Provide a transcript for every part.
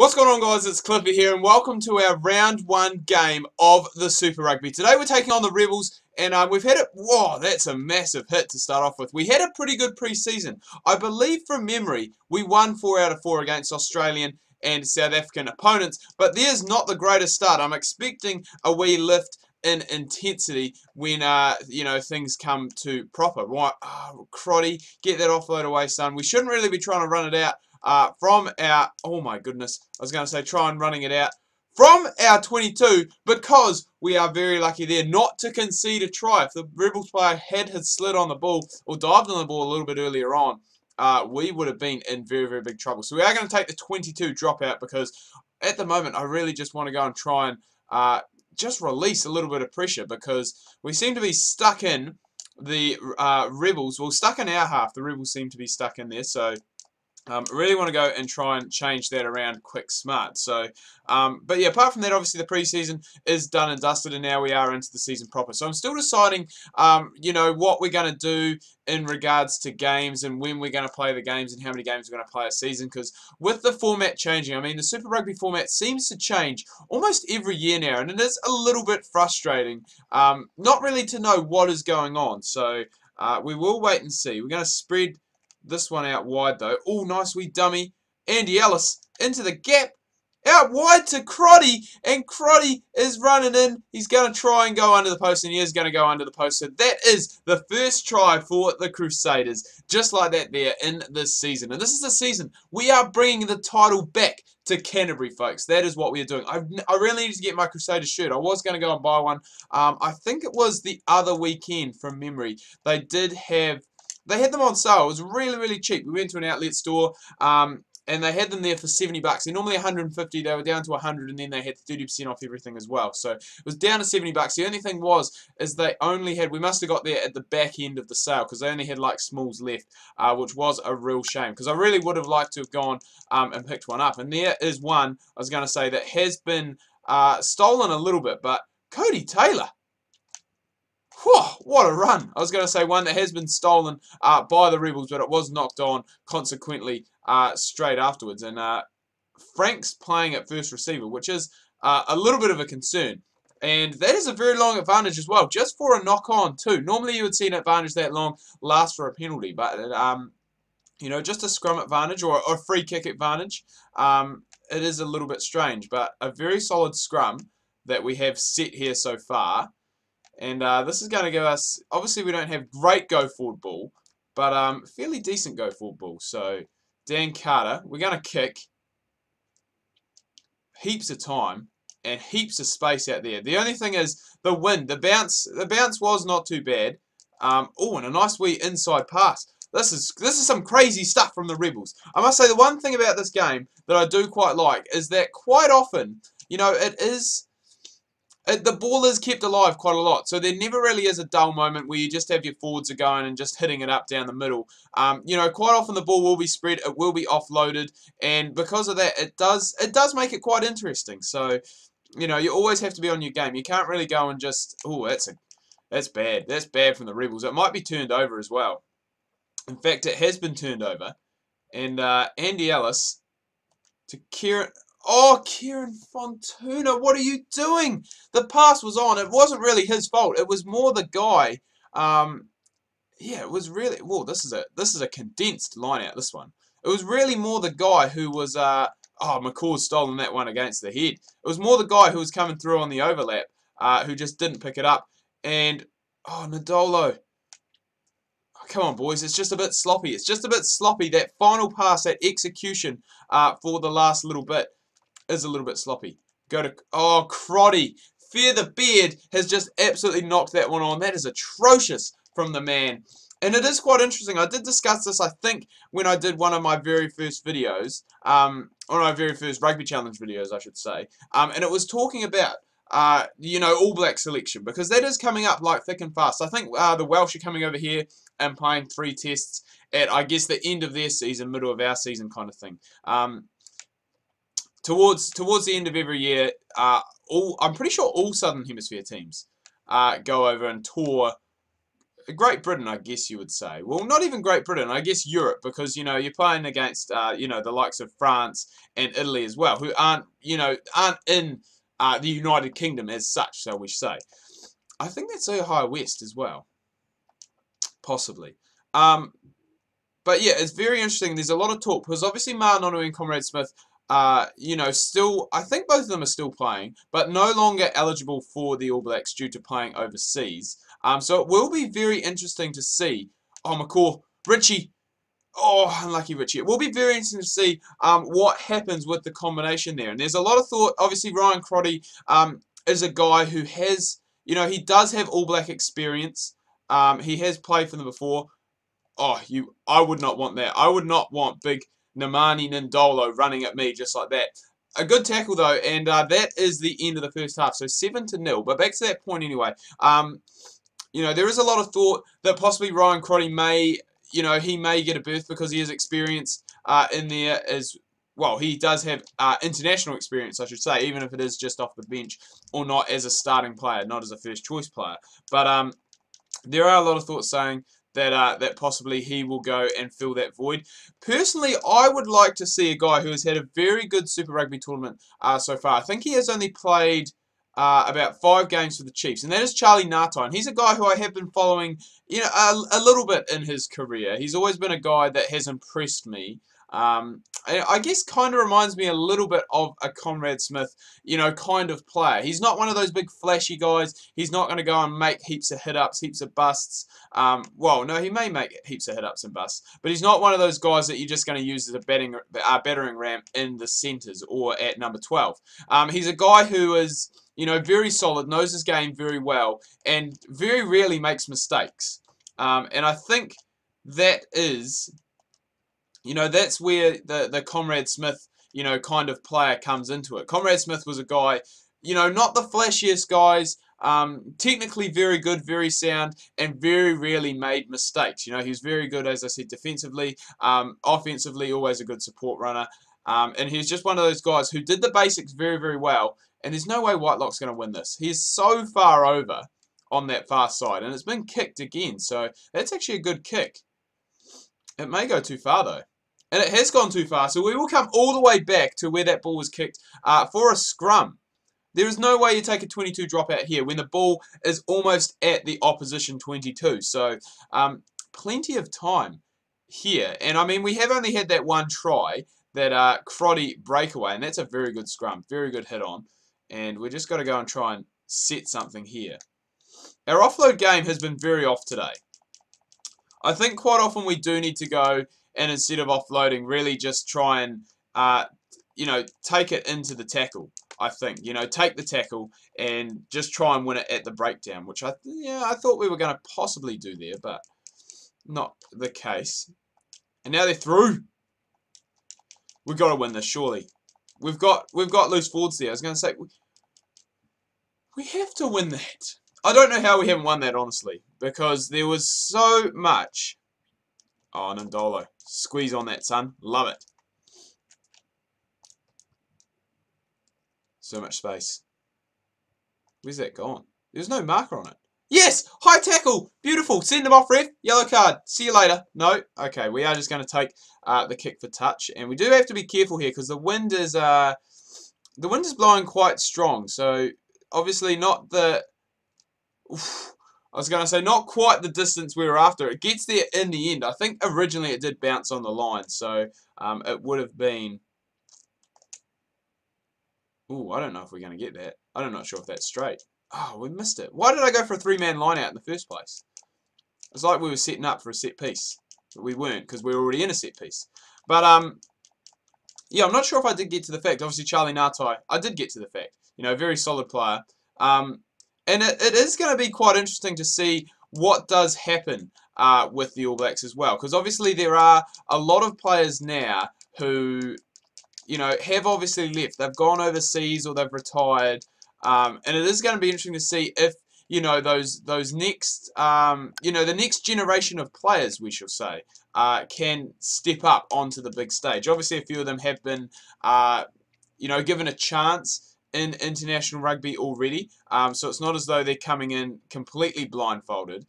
What's going on, guys? It's Cliffy here, and welcome to our round one game of the Super Rugby. Today we're taking on the Rebels, and we've had it. Whoa, that's a massive hit to start off with. We had a pretty good pre-season. I believe from memory, we won 4 out of 4 against Australian and South African opponents, but there's not the greatest start. I'm expecting a wee lift in intensity when things come to proper. Right, Crotty, get that offload away, son. We shouldn't really be trying to run it out. From our, oh my goodness, I was going to say try and running it out from our 22, because we are very lucky there not to concede a try. If the Rebels player had slid on the ball or dived on the ball a little bit earlier on, we would have been in very, very big trouble. So we are going to take the 22 dropout, because at the moment I really just want to go and try and just release a little bit of pressure, because we seem to be stuck in the Rebels. Well, stuck in our half. The Rebels seem to be stuck in there, so really want to go and try and change that around quick smart. So, but yeah, apart from that, obviously the preseason is done and dusted, and now we are into the season proper. So I'm still deciding, what we're going to do in regards to games and when we're going to play the games and how many games we're going to play a season. Because with the format changing, I mean, the Super Rugby format seems to change almost every year now, and it is a little bit frustrating, not really to know what is going on. So we will wait and see. We're going to spread this one out wide though. Oh, nice wee dummy. Andy Ellis into the gap. Out wide to Crotty. And Crotty is running in. He's going to try and go under the post. And he is going to go under the post. So that is the first try for the Crusaders. Just like that there in this season. And this is the season. We are bringing the title back to Canterbury, folks. That is what we are doing. I really need to get my Crusaders shirt. I was going to go and buy one. I think it was the other weekend from memory. They had them on sale. It was really, really cheap. We went to an outlet store, and they had them there for $70. They're normally $150. They were down to $100, and then they had 30% off everything as well. So it was down to $70. The only thing is they only had, we must have got there at the back end of the sale, because they only had like smalls left, which was a real shame, because I really would have liked to have gone and picked one up. And there is one, I was going to say, that has been stolen a little bit, but Cody Taylor. Whew, what a run. I was going to say one that has been stolen by the Rebels, but it was knocked on consequently straight afterwards. And Frank's playing at first receiver, which is a little bit of a concern. And that is a very long advantage as well, just for a knock-on too. Normally you would see an advantage that long last for a penalty, but just a scrum advantage or a free kick advantage, it is a little bit strange. But a very solid scrum that we have set here so far. And this is going to give us, obviously we don't have great go-forward ball, but fairly decent go-forward ball. So Dan Carter, we're going to kick heaps of time and heaps of space out there. The only thing is the wind, the bounce was not too bad. Oh, and a nice wee inside pass. This is some crazy stuff from the Rebels. I must say the one thing about this game that I do quite like is that quite often, the ball is kept alive quite a lot, so there never really is a dull moment where you just have your forwards are going and just hitting it up down the middle. Quite often the ball will be spread, it will be offloaded, and because of that, it does make it quite interesting. So, you always have to be on your game. You can't really go and just, oh, that's bad. That's bad from the Rebels. It might be turned over as well. In fact, it has been turned over, and Andy Ellis to Kieran. Oh, Kieran Fontuna, what are you doing? The pass was on. It wasn't really his fault. It was more the guy. It was really. Whoa, this is a condensed line out. This one. It was really more the guy who was. McCaw's stolen that one against the head. It was more the guy who was coming through on the overlap, who just didn't pick it up. And Nadolo. Come on, boys. It's just a bit sloppy. It's just a bit sloppy. That final pass, that execution for the last little bit is a little bit sloppy. Crotty. Fear the Beard has just absolutely knocked that one on. That is atrocious from the man. And it is quite interesting. I did discuss this, I think, when I did one of my very first videos. One of my very first Rugby Challenge videos, I should say. And it was talking about All Black selection, because that is coming up like thick and fast. I think the Welsh are coming over here and playing 3 tests at, I guess, the end of their season, middle of our season kind of thing. Towards the end of every year, I'm pretty sure all Southern Hemisphere teams go over and tour Great Britain, I guess you would say. Well, not even Great Britain, I guess Europe, because, you know, you're playing against, you know, the likes of France and Italy as well, who aren't, you know, aren't in the United Kingdom as such, shall we say. I think that's Ohio West as well, possibly. But yeah, it's very interesting. There's a lot of talk, because obviously Nonu and Conrad Smith, you know, still, I think both of them are still playing, but no longer eligible for the All Blacks due to playing overseas. So it will be very interesting to see. Oh, McCaw, Richie. Oh, unlucky Richie. It will be very interesting to see what happens with the combination there. And there's a lot of thought. Obviously, Ryan Crotty is a guy who has, you know, he does have All Black experience. He has played for them before. Oh, I would not want that. I would not want big Nemani Nindolo running at me just like that. A good tackle though, and that is the end of the first half. So 7-0. But back to that point anyway. You know, there is a lot of thought that possibly Ryan Crotty may, you know, he may get a berth because he has experience in there as well. He does have international experience, I should say, even if it is just off the bench or not as a starting player, not as a first choice player. But there are a lot of thoughts saying that that possibly he will go and fill that void. Personally, I would like to see a guy who has had a very good Super Rugby tournament so far. I think he has only played about 5 games for the Chiefs, and that is Charlie Ngatai. And he's a guy who I have been following, you know, a little bit in his career. He's always been a guy that has impressed me. I guess kind of reminds me a little bit of a Conrad Smith, you know, kind of player. He's not one of those big flashy guys. He's not going to go and make heaps of hit-ups, heaps of busts. Well, no, he may make heaps of hit-ups and busts, but he's not one of those guys that you're just going to use as a battering ram in the centres or at number 12. He's a guy who is, you know, very solid, knows his game very well, and very rarely makes mistakes. And I think that is, you know, that's where the Conrad Smith, you know, kind of player comes into it. Conrad Smith was a guy, you know, not the flashiest guys, technically very good, very sound, and very rarely made mistakes. You know, he was very good, as I said, defensively, offensively, always a good support runner. And he's just one of those guys who did the basics very, very well. And there's no way Whitelock's going to win this. He's so far over on that far side. And it's been kicked again. So that's actually a good kick. It may go too far, though. And it has gone too far. So we will come all the way back to where that ball was kicked for a scrum. There is no way you take a 22 dropout here when the ball is almost at the opposition 22. So plenty of time here. And I mean, we have only had that one try, that Crotty breakaway. And that's a very good scrum. Very good hit on. And we're just got to go and try and set something here. Our offload game has been very off today. I think quite often we do need to go and instead of offloading, really just try and, you know, take it into the tackle, I think. You know, take the tackle and just try and win it at the breakdown, which I thought we were going to possibly do there, but not the case. And now they're through. We've got to win this, surely. We've got loose forwards there. I was going to say, we have to win that. I don't know how we haven't won that, honestly, because there was so much. Oh, Nindolo. Squeeze on that, son. Love it. So much space. Where's that gone? There's no marker on it. Yes! High tackle! Beautiful. Send them off, ref. Yellow card. See you later. No? Okay, we are just going to take the kick for touch. And we do have to be careful here because the wind is blowing quite strong. So, obviously not the... Oof. I was going to say, not quite the distance we were after. It gets there in the end. I think originally it did bounce on the line, so it would have been... Ooh, I don't know if we're going to get that. I'm not sure if that's straight. Oh, we missed it. Why did I go for a 3-man line out in the first place? It's like we were setting up for a set piece. But we weren't, because we were already in a set piece. But, yeah, I'm not sure if I did get to the fact. Obviously, Charlie Ngatai, I did get to the fact. You know, very solid player. And it is going to be quite interesting to see what does happen with the All Blacks as well. Because obviously there are a lot of players now who, you know, have obviously left. They've gone overseas or they've retired. And it is going to be interesting to see if, you know, those next, you know, the next generation of players, we shall say, can step up onto the big stage. Obviously a few of them have been, you know, given a chance in international rugby already, so it's not as though they're coming in completely blindfolded.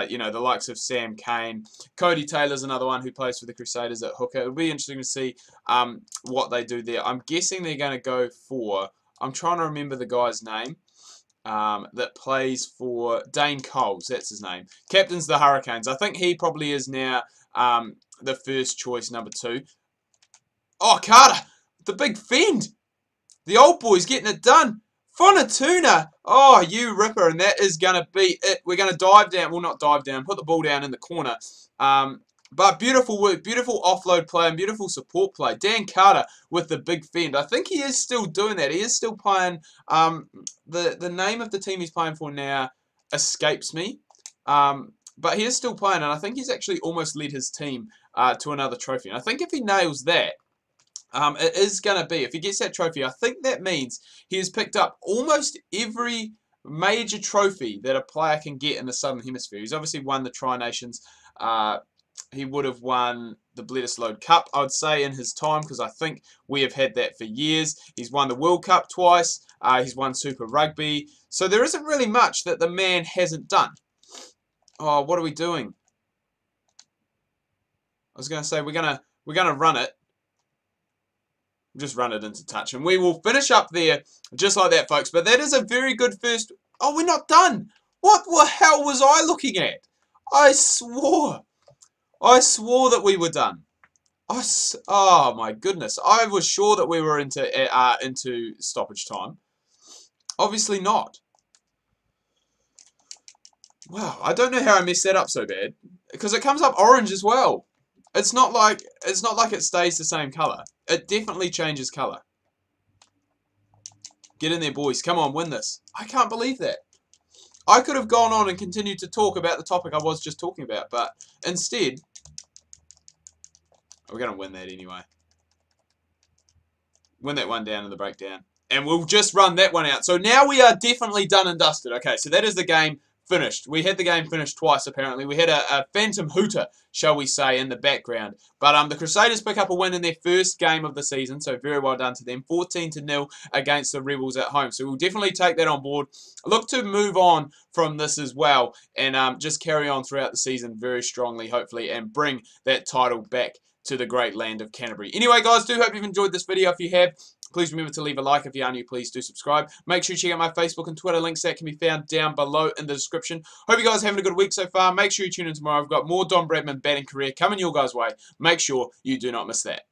You know, the likes of Sam Cane, Cody Taylor's another one who plays for the Crusaders at hooker. It'll be interesting to see what they do there. I'm guessing they're going to go for, I'm trying to remember the guy's name that plays for Dane Coles, that's his name. Captains the Hurricanes. I think he probably is now the first choice, number 2. Oh, Carter, the big fend. The old boy's getting it done. Fonatuna. Oh, you ripper. And that is going to be it. We're going to dive down. Well, not dive down. Put the ball down in the corner. But beautiful work. Beautiful offload play and beautiful support play. Dan Carter with the big fend. I think he is still doing that. He is still playing. The name of the team he's playing for now escapes me. But he is still playing. And I think he's actually almost led his team to another trophy. And I think if he nails that, it is going to be, if he gets that trophy, I think that means he has picked up almost every major trophy that a player can get in the Southern Hemisphere. He's obviously won the Tri-Nations. He would have won the Bledisloe Cup, I would say, in his time, because I think we have had that for years. He's won the World Cup twice. He's won Super Rugby. So there isn't really much that the man hasn't done. Oh, what are we doing? I was going to say we're going to run it. Just run it into touch. And we will finish up there just like that, folks. But that is a very good first... Oh, we're not done. What the hell was I looking at? I swore that we were done. Oh, my goodness. I was sure that we were into stoppage time. Obviously not. Wow, I don't know how I messed that up so bad. Because it comes up orange as well. It's not like it stays the same colour. It definitely changes colour. Get in there, boys. Come on, win this. I can't believe that. I could have gone on and continued to talk about the topic I was just talking about, but instead, we're going to win that anyway. Win that one down in the breakdown. And we'll just run that one out. So now we are definitely done and dusted. Okay, so that is the game finished. We had the game finished twice, apparently. We had a phantom hooter, shall we say, in the background. But the Crusaders pick up a win in their first game of the season, so very well done to them. 14-0 against the Rebels at home. So we'll definitely take that on board. Look to move on from this as well and just carry on throughout the season very strongly, hopefully, and bring that title back to the great land of Canterbury. Anyway, guys, do hope you've enjoyed this video. If you have, please remember to leave a like. If you are new, please do subscribe. Make sure you check out my Facebook and Twitter links that can be found down below in the description. Hope you guys are having a good week so far. Make sure you tune in tomorrow. I've got more Don Bradman batting career coming your guys' way. Make sure you do not miss that.